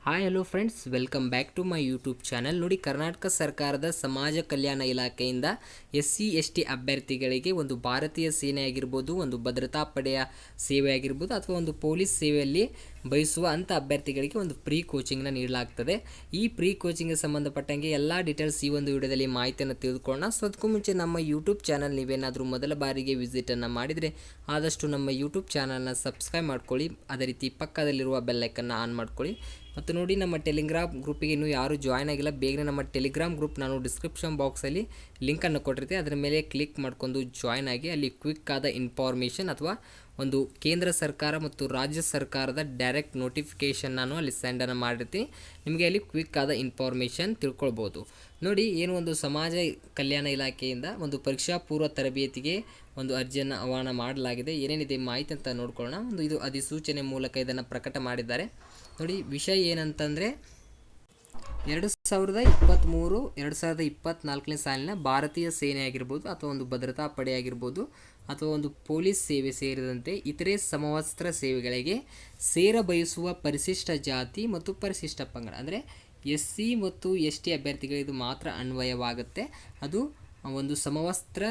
Hi hello friends, welcome back to my YouTube channel. ನೋಡಿ, ಕರ್ನಾಟಕ ಸರ್ಕಾರದ ಸಮಾಜ ಕಲ್ಯಾಣ ಇಲಾಖೆಯಿಂದ SC ST ಅಭ್ಯರ್ಥಿಗಳಿಗೆ ಒಂದು ಭಾರತೀಯ ಸೇನೆ ಆಗಿರ್ಬೋದು, ಒಂದು ಭದ್ರತಾ ಪಡೆಯ ಸೇವೆ ಆಗಿರ್ಬೋದು ಅಥವಾ ಒಂದು ಪೊಲೀಸ್ ಸೇವೆಯಲ್ಲಿ ಬಯಸುವ ಅಂಥ ಅಭ್ಯರ್ಥಿಗಳಿಗೆ ಒಂದು ಪ್ರೀ ಕೋಚಿಂಗ್ನ ನೀಡಲಾಗ್ತದೆ. ಈ ಪ್ರೀ ಕೋಚಿಂಗ್ಗೆ ಸಂಬಂಧಪಟ್ಟಂಗೆ ಎಲ್ಲ ಡೀಟೇಲ್ಸ್ ಈ ಒಂದು ವಿಡಿಯೋದಲ್ಲಿ ಮಾಹಿತಿಯನ್ನು ತಿಳಿದುಕೊಳ್ಳೋಣ. ಸೊ ಅದಕ್ಕೂ ಮುಂಚೆ ನಮ್ಮ ಯೂಟ್ಯೂಬ್ ಚಾನಲ್ ನೀವೇನಾದರೂ ಮೊದಲ ಬಾರಿಗೆ ವಿಸಿಟನ್ನು ಮಾಡಿದರೆ ಆದಷ್ಟು ನಮ್ಮ ಯೂಟ್ಯೂಬ್ ಚಾನಲ್ನ ಸಬ್ಸ್ಕ್ರೈಬ್ ಮಾಡ್ಕೊಳ್ಳಿ. ಅದೇ ರೀತಿ ಪಕ್ಕದಲ್ಲಿರುವ ಬೆಲ್ಲೈಕನ್ನು ಆನ್ ಮಾಡ್ಕೊಳ್ಳಿ. ಮತ್ತು ನೋಡಿ, ನಮ್ಮ ಟೆಲಿಗ್ರಾಮ್ ಗ್ರೂಪಿಗೆ ಇನ್ನೂ ಯಾರು ಜಾಯ್ನ್ ಆಗಿಲ್ಲ, ಬೇಗನೆ ನಮ್ಮ ಟೆಲಿಗ್ರಾಮ್ ಗ್ರೂಪ್ ನಾನು ಡಿಸ್ಕ್ರಿಪ್ಷನ್ ಬಾಕ್ಸಲ್ಲಿ ಲಿಂಕನ್ನು ಕೊಟ್ಟಿರ್ತೀನಿ. ಅದರ ಮೇಲೆ ಕ್ಲಿಕ್ ಮಾಡ್ಕೊಂಡು ಜಾಯ್ನ್ ಆಗಿ ಅಲ್ಲಿ ಕ್ವಿಕ್ ಆದ ಇನ್ಫಾರ್ಮೇಷನ್ ಅಥವಾ ಒಂದು ಕೇಂದ್ರ ಸರ್ಕಾರ ಮತ್ತು ರಾಜ್ಯ ಸರ್ಕಾರದ ಡೈರೆಕ್ಟ್ ನೋಟಿಫಿಕೇಷನ್ ನಾನು ಅಲ್ಲಿ ಸೆಂಡನ್ನು ಮಾಡಿರ್ತೀನಿ. ನಿಮಗೆ ಅಲ್ಲಿ ಕ್ವಿಕ್ ಆದ ಇನ್ಫಾರ್ಮೇಷನ್ ತಿಳ್ಕೊಳ್ಬೋದು. ನೋಡಿ, ಏನು ಒಂದು ಸಮಾಜ ಕಲ್ಯಾಣ ಇಲಾಖೆಯಿಂದ ಒಂದು ಪರೀಕ್ಷಾ ಪೂರ್ವ ತರಬೇತಿಗೆ ಒಂದು ಅರ್ಜಿಯನ್ನು ಆಹ್ವಾನ ಮಾಡಲಾಗಿದೆ. ಏನೇನಿದೆ ಮಾಹಿತಿ ಅಂತ ನೋಡ್ಕೊಳ್ಳೋಣ. ಇದು ಅಧಿಸೂಚನೆ ಮೂಲಕ ಇದನ್ನು ಪ್ರಕಟ ಮಾಡಿದ್ದಾರೆ. ನೋಡಿ, ವಿಷಯ ಏನಂತಂದರೆ 2023-2024 ಸಾಲಿನ ಭಾರತೀಯ ಸೇನೆ ಆಗಿರ್ಬೋದು ಅಥವಾ ಒಂದು ಭದ್ರತಾ ಪಡೆ ಆಗಿರ್ಬೋದು ಅಥವಾ ಒಂದು ಪೊಲೀಸ್ ಸೇವೆ ಸೇರಿದಂತೆ ಇತರೆ ಸಮವಸ್ತ್ರ ಸೇವೆಗಳಿಗೆ ಸೇರ ಬಯಸುವ ಪರಿಶಿಷ್ಟ ಜಾತಿ ಮತ್ತು ಪರಿಶಿಷ್ಟ ಪಂಗಡ ಅಂದರೆ SC ಮತ್ತು ST ಅಭ್ಯರ್ಥಿಗಳಿಗೆ ಇದು ಮಾತ್ರ ಅನ್ವಯವಾಗುತ್ತೆ. ಅದು ಒಂದು ಸಮವಸ್ತ್ರ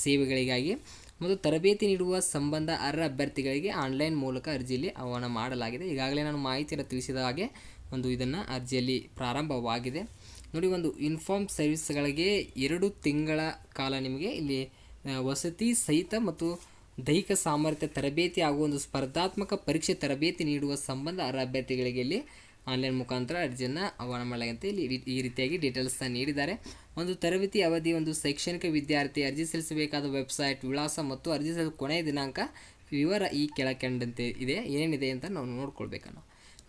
ಸೇವೆಗಳಿಗಾಗಿ ಮತ್ತು ತರಬೇತಿ ನೀಡುವ ಸಂಬಂಧ ಅರ್ಹ ಅಭ್ಯರ್ಥಿಗಳಿಗೆ ಆನ್ಲೈನ್ ಮೂಲಕ ಅರ್ಜಿಯಲ್ಲಿ ಆಹ್ವಾನ ಮಾಡಲಾಗಿದೆ. ಈಗಾಗಲೇ ನಾನು ಮಾಹಿತಿಯನ್ನು ತಿಳಿಸಿದ ಹಾಗೆ ಇದನ್ನು ಅರ್ಜಿಯಲ್ಲಿ ಪ್ರಾರಂಭವಾಗಿದೆ. ನೋಡಿ, ಒಂದು ಇನ್ಫಾರ್ಮ್ ಸರ್ವಿಸ್ಗಳಿಗೆ 2 ತಿಂಗಳ ಕಾಲ ನಿಮಗೆ ಇಲ್ಲಿ ವಸತಿ ಸಹಿತ ಮತ್ತು ದೈಹಿಕ ಸಾಮರ್ಥ್ಯ ತರಬೇತಿ ಹಾಗೂ ಒಂದು ಸ್ಪರ್ಧಾತ್ಮಕ ಪರೀಕ್ಷೆ ತರಬೇತಿ ನೀಡುವ ಸಂಬಂಧ ಅರ್ಹ ಅಭ್ಯರ್ಥಿಗಳಿಗೆ ಇಲ್ಲಿ ಆನ್ಲೈನ್ ಮುಖಾಂತರ ಅರ್ಜಿಯನ್ನು ಆಹ್ವಾನ ಮಾಡಲಾಗುತ್ತೆ. ಇಲ್ಲಿ ಈ ರೀತಿಯಾಗಿ ಡೀಟೇಲ್ಸ್ನ ನೀಡಿದ್ದಾರೆ. ಒಂದು ತರಬೇತಿ ಅವಧಿ, ಒಂದು ಶೈಕ್ಷಣಿಕ ವಿದ್ಯಾರ್ಥಿ ಅರ್ಜಿ ಸಲ್ಲಿಸಬೇಕಾದ ವೆಬ್ಸೈಟ್ ವಿಳಾಸ ಮತ್ತು ಅರ್ಜಿ ಸಲ್ಲಿಸುವ ಕೊನೆಯ ದಿನಾಂಕ ವಿವರ ಈ ಕೆಳಕಂಡಂತೆ ಇದೆ. ಏನೇನಿದೆ ಅಂತ ನಾವು ನೋಡ್ಕೊಳ್ಬೇಕು.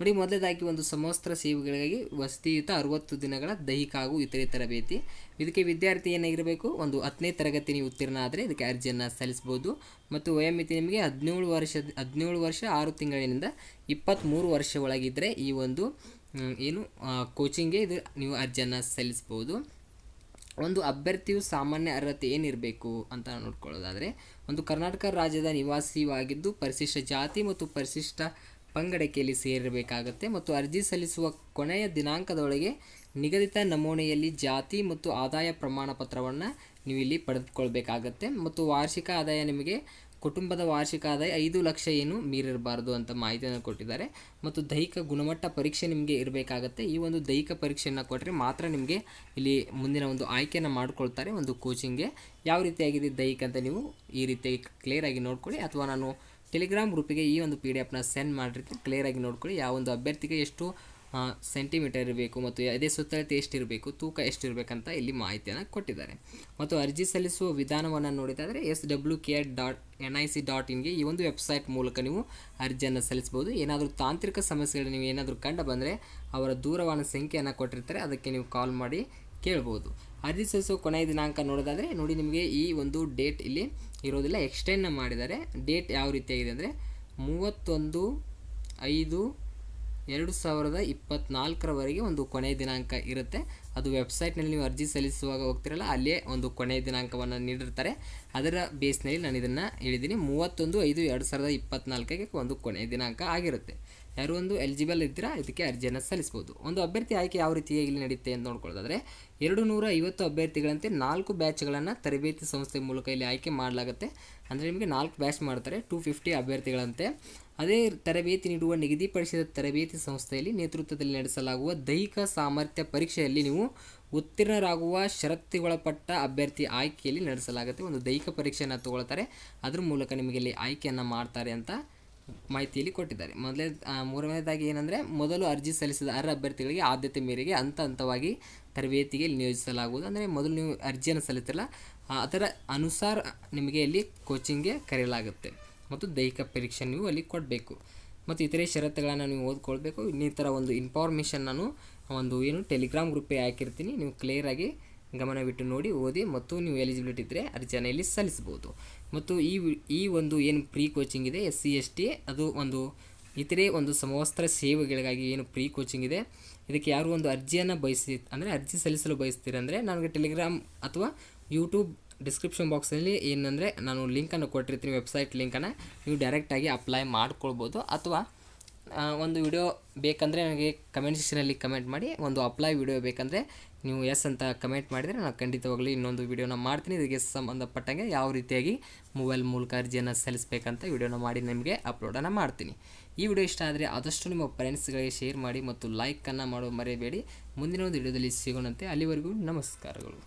ನೋಡಿ, ಮೊದಲದಾಗಿ ಒಂದು ಸಮವಸ್ತ್ರ ಸೇವೆಗಳಿಗಾಗಿ ವಸತಿಯುತ 60 ದಿನಗಳ ದೈಹಿಕ ಹಾಗೂ ಇತರೆ ತರಬೇತಿ. ಇದಕ್ಕೆ ವಿದ್ಯಾರ್ಥಿ ಏನಾಗಿರಬೇಕು, ಒಂದು 10ನೇ ತರಗತಿ ನೀವು ಉತ್ತೀರ್ಣ ಆದರೆ ಇದಕ್ಕೆ ಅರ್ಜಿಯನ್ನು ಸಲ್ಲಿಸ್ಬೋದು. ಮತ್ತು ವಯೋಮಿತಿ ನಿಮಗೆ 17 ವರ್ಷ 6 ತಿಂಗಳಿನಿಂದ 23 ವರ್ಷ ಒಳಗಿದ್ದರೆ ಈ ಒಂದು ಕೋಚಿಂಗ್ಗೆ ನೀವು ಅರ್ಜಿಯನ್ನು ಸಲ್ಲಿಸ್ಬೋದು. ಒಂದು ಅಭ್ಯರ್ಥಿಯು ಸಾಮಾನ್ಯ ಅರ್ಹತೆ ಏನಿರಬೇಕು ಅಂತ ನೋಡ್ಕೊಳ್ಳೋದಾದರೆ, ಒಂದು ಕರ್ನಾಟಕ ರಾಜ್ಯದ ನಿವಾಸಿಯಾಗಿದ್ದು ಪರಿಶಿಷ್ಟ ಜಾತಿ ಮತ್ತು ಪರಿಶಿಷ್ಟ ಪಂಗಡಕೆಯಲ್ಲಿ ಸೇರಿರಬೇಕಾಗತ್ತೆ. ಮತ್ತು ಅರ್ಜಿ ಸಲ್ಲಿಸುವ ಕೊನೆಯ ದಿನಾಂಕದೊಳಗೆ ನಿಗದಿತ ನಮೂನೆಯಲ್ಲಿ ಜಾತಿ ಮತ್ತು ಆದಾಯ ಪ್ರಮಾಣ ಪತ್ರವನ್ನು ನೀವು ಇಲ್ಲಿ ಪಡೆದುಕೊಳ್ಬೇಕಾಗತ್ತೆ. ಮತ್ತು ವಾರ್ಷಿಕ ಆದಾಯ ನಿಮಗೆ ಕುಟುಂಬದ ವಾರ್ಷಿಕ ಆದಾಯ 5 ಲಕ್ಷ ಏನು ಮೀರಿರಬಾರ್ದು ಅಂತ ಮಾಹಿತಿಯನ್ನು ಕೊಟ್ಟಿದ್ದಾರೆ. ಮತ್ತು ದೈಹಿಕ ಗುಣಮಟ್ಟ ಪರೀಕ್ಷೆ ನಿಮಗೆ ಇರಬೇಕಾಗತ್ತೆ. ಈ ಒಂದು ದೈಹಿಕ ಪರೀಕ್ಷೆಯನ್ನು ಕೊಟ್ಟರೆ ಮಾತ್ರ ನಿಮಗೆ ಇಲ್ಲಿ ಮುಂದಿನ ಒಂದು ಆಯ್ಕೆಯನ್ನು ಮಾಡ್ಕೊಳ್ತಾರೆ ಒಂದು ಕೋಚಿಂಗ್ಗೆ. ಯಾವ ರೀತಿಯಾಗಿದೆ ದೈಹಿಕ ಅಂತ ನೀವು ಈ ರೀತಿಯಾಗಿ ಕ್ಲಿಯರಾಗಿ ನೋಡ್ಕೊಳ್ಳಿ. ಅಥವಾ ನಾನು ಟೆಲಿಗ್ರಾಮ್ ಗ್ರೂಪಿಗೆ ಈ ಒಂದು PDF ಸೆಂಡ್ ಮಾಡಿರ್ತೀನಿ, ಕ್ಲಿಯರಾಗಿ ನೋಡ್ಕೊಳ್ಳಿ. ಯಾವ ಒಂದು ಅಭ್ಯರ್ಥಿಗೆ ಎಷ್ಟು ಸೆಂಟಿಮೀಟರ್ ಇರಬೇಕು ಮತ್ತು ಅದೇ ಸುತ್ತಳತೆ ಎಷ್ಟಿರಬೇಕು, ತೂಕ ಎಷ್ಟಿರಬೇಕಂತ ಇಲ್ಲಿ ಮಾಹಿತಿಯನ್ನು ಕೊಟ್ಟಿದ್ದಾರೆ. ಮತ್ತು ಅರ್ಜಿ ಸಲ್ಲಿಸುವ ವಿಧಾನವನ್ನು ನೋಡಿದಾದರೆ swk.nic.in ಈ ಒಂದು ವೆಬ್ಸೈಟ್ ಮೂಲಕ ನೀವು ಅರ್ಜಿಯನ್ನು ಸಲ್ಲಿಸ್ಬೋದು. ಏನಾದರೂ ತಾಂತ್ರಿಕ ಸಮಸ್ಯೆಗಳು ನೀವು ಏನಾದರೂ ಕಂಡು ಬಂದರೆ ಅವರ ದೂರವಾಣಿ ಸಂಖ್ಯೆಯನ್ನು ಕೊಟ್ಟಿರ್ತಾರೆ, ಅದಕ್ಕೆ ನೀವು ಕಾಲ್ ಮಾಡಿ ಕೇಳ್ಬೋದು. ಅರ್ಜಿ ಸಲ್ಲಿಸುವ ಕೊನೆಯ ದಿನಾಂಕ ನೋಡೋದಾದರೆ ನೋಡಿ, ನಿಮಗೆ ಈ ಒಂದು ಡೇಟ್ ಇಲ್ಲಿ ಇರೋದಿಲ್ಲ, ಎಕ್ಸ್ಟೆಂಡ್ನ ಮಾಡಿದ್ದಾರೆ. ಡೇಟ್ ಯಾವ ರೀತಿಯಾಗಿದೆ ಅಂದರೆ 31/5/2024 ಒಂದು ಕೊನೆಯ ದಿನಾಂಕ ಇರುತ್ತೆ. ಅದು ವೆಬ್ಸೈಟ್ನಲ್ಲಿ ನೀವು ಅರ್ಜಿ ಸಲ್ಲಿಸುವಾಗ ಹೋಗ್ತಿರಲ್ಲ, ಅಲ್ಲೇ ಒಂದು ಕೊನೆಯ ದಿನಾಂಕವನ್ನು ನೀಡಿರ್ತಾರೆ. ಅದರ ಬೇಸ್ನಲ್ಲಿ ನಾನು ಇದನ್ನು ಹೇಳಿದ್ದೀನಿ. 31/5/2024 ಒಂದು ಕೊನೆಯ ದಿನಾಂಕ ಆಗಿರುತ್ತೆ. ಯಾರು ಒಂದು ಎಲಿಜಿಬಲ್ ಇದ್ದರೆ ಇದಕ್ಕೆ ಅರ್ಜಿಯನ್ನು ಸಲ್ಲಿಸ್ಬೋದು. ಒಂದು ಅಭ್ಯರ್ಥಿ ಆಯ್ಕೆ ಯಾವ ರೀತಿಯಾಗಿ ಇಲ್ಲಿ ನಡೆಯುತ್ತೆ ಅಂತ ನೋಡ್ಕೊಳ್ಳೋದಾದರೆ 250 ಅಭ್ಯರ್ಥಿಗಳಂತೆ 4 ಬ್ಯಾಚ್ಗಳನ್ನು ತರಬೇತಿ ಸಂಸ್ಥೆ ಮೂಲಕ ಇಲ್ಲಿ ಆಯ್ಕೆ ಮಾಡಲಾಗುತ್ತೆ. ಅಂದರೆ ನಿಮಗೆ 4 ಬ್ಯಾಚ್ ಮಾಡ್ತಾರೆ, 250 ಅಭ್ಯರ್ಥಿಗಳಂತೆ. ಅದೇ ತರಬೇತಿ ನೀಡುವ ನಿಗದಿಪಡಿಸಿದ ತರಬೇತಿ ಸಂಸ್ಥೆಯಲ್ಲಿ ನೇತೃತ್ವದಲ್ಲಿ ನಡೆಸಲಾಗುವ ದೈಹಿಕ ಸಾಮರ್ಥ್ಯ ಪರೀಕ್ಷೆಯಲ್ಲಿ ನೀವು ಉತ್ತೀರ್ಣರಾಗುವ ಷರತ್ತಿಗೊಳಪಟ್ಟ ಅಭ್ಯರ್ಥಿ ಆಯ್ಕೆಯಲ್ಲಿ ನಡೆಸಲಾಗುತ್ತೆ. ಒಂದು ದೈಹಿಕ ಪರೀಕ್ಷೆಯನ್ನು ತಗೊಳ್ತಾರೆ, ಅದ್ರ ಮೂಲಕ ನಿಮಗೆ ಇಲ್ಲಿ ಆಯ್ಕೆಯನ್ನು ಮಾಡ್ತಾರೆ ಅಂತ ಮಾಹಿತಿಯಲ್ಲಿ ಕೊಟ್ಟಿದ್ದಾರೆ. ಮೂರನೇದಾಗಿ ಏನಂದರೆ, ಮೊದಲು ಅರ್ಜಿ ಸಲ್ಲಿಸಿದ ಅರ್ಹ ಅಭ್ಯರ್ಥಿಗಳಿಗೆ ಆದ್ಯತೆ ಮೇರೆಗೆ ಹಂತವಾಗಿ ತರಬೇತಿಗೆ ನಿಯೋಜಿಸಲಾಗುವುದು. ಅಂದರೆ ಮೊದಲು ನೀವು ಅರ್ಜಿಯನ್ನು ಸಲ್ಲಿಸಿರಲ್ಲ, ಅದರ ಅನುಸಾರ ನಿಮಗೆ ಇಲ್ಲಿ ಕೋಚಿಂಗ್ಗೆ ಕರೆಯಲಾಗುತ್ತೆ. ಮತ್ತು ದೈಹಿಕ ಪರೀಕ್ಷೆ ನೀವು ಅಲ್ಲಿ ಕೊಡಬೇಕು. ಮತ್ತು ಇತರೆ ಷರತ್ತುಗಳನ್ನು ನೀವು ಓದ್ಕೊಳ್ಬೇಕು. ಇನ್ನಿತರ ಒಂದು ಇನ್ಫಾರ್ಮೇಷನ್ ನಾನು ಟೆಲಿಗ್ರಾಮ್ ಗ್ರೂಪಿಗೆ ಹಾಕಿರ್ತೀನಿ, ನೀವು ಕ್ಲಿಯರಾಗಿ ಗಮನವಿಟ್ಟು ನೋಡಿ, ಓದಿ ಮತ್ತು ನೀವು ಎಲಿಜಿಬಿಲಿಟಿ ಇದ್ದರೆ ಅರ್ಜಿಯನ್ನು ಇಲ್ಲಿ ಸಲ್ಲಿಸ್ಬೋದು. ಮತ್ತು ಈ ಒಂದು ಏನು ಪ್ರೀ ಕೋಚಿಂಗ್ ಇದೆ SC ST, ಅದು ಒಂದು ಇತರೆ ಒಂದು ಸಮವಸ್ತ್ರ ಸೇವೆಗಳಿಗಾಗಿ ಏನು ಪ್ರೀ ಕೋಚಿಂಗ್ ಇದೆ, ಇದಕ್ಕೆ ಯಾರು ಒಂದು ಅರ್ಜಿಯನ್ನು ಅರ್ಜಿ ಸಲ್ಲಿಸಲು ಬಯಸ್ತೀರಂದರೆ ನನಗೆ ಟೆಲಿಗ್ರಾಮ್ ಅಥವಾ ಯೂಟ್ಯೂಬ್ ಡಿಸ್ಕ್ರಿಪ್ಷನ್ ಬಾಕ್ಸಲ್ಲಿ ಏನಂದರೆ ನಾನು ಲಿಂಕನ್ನು ಕೊಟ್ಟಿರ್ತೀನಿ, ವೆಬ್ಸೈಟ್ ಲಿಂಕನ್ನು ನೀವು ಡೈರೆಕ್ಟಾಗಿ ಅಪ್ಲೈ ಮಾಡ್ಕೊಳ್ಬೋದು. ಅಥವಾ ಒಂದು ವಿಡಿಯೋ ಬೇಕಂದರೆ ನನಗೆ ಕಮೆಂಟ್ ಸೆಕ್ಷನಲ್ಲಿ ಕಮೆಂಟ್ ಮಾಡಿ. ಒಂದು ಅಪ್ಲೈ ವಿಡಿಯೋ ಬೇಕಂದರೆ ನೀವು ಎಸ್ ಅಂತ ಕಮೆಂಟ್ ಮಾಡಿದರೆ ನಾನು ಖಂಡಿತವಾಗಲಿ ಇನ್ನೊಂದು ವಿಡಿಯೋನ ಮಾಡ್ತೀನಿ. ಇದಕ್ಕೆ ಸಂಬಂಧಪಟ್ಟಂಗೆ ಯಾವ ರೀತಿಯಾಗಿ ಮೊಬೈಲ್ ಮೂಲಕ ಅರ್ಜಿಯನ್ನು ಸಲ್ಲಿಸಬೇಕಂತ ವಿಡಿಯೋನ ಮಾಡಿ ನಿಮಗೆ ಅಪ್ಲೋಡನ್ನು ಮಾಡ್ತೀನಿ. ಈ ವಿಡಿಯೋ ಇಷ್ಟ ಆದರೆ ಆದಷ್ಟು ನಿಮ್ಮ ಫ್ರೆಂಡ್ಸ್ಗಳಿಗೆ ಶೇರ್ ಮಾಡಿ ಮತ್ತು ಲೈಕನ್ನು ಮಾಡೋ ಮರೆಯಬೇಡಿ. ಮುಂದಿನ ಒಂದು ವಿಡಿಯೋದಲ್ಲಿ ಸಿಗೋಣಂತೆ. ಅಲ್ಲಿವರೆಗೂ ನಮಸ್ಕಾರಗಳು.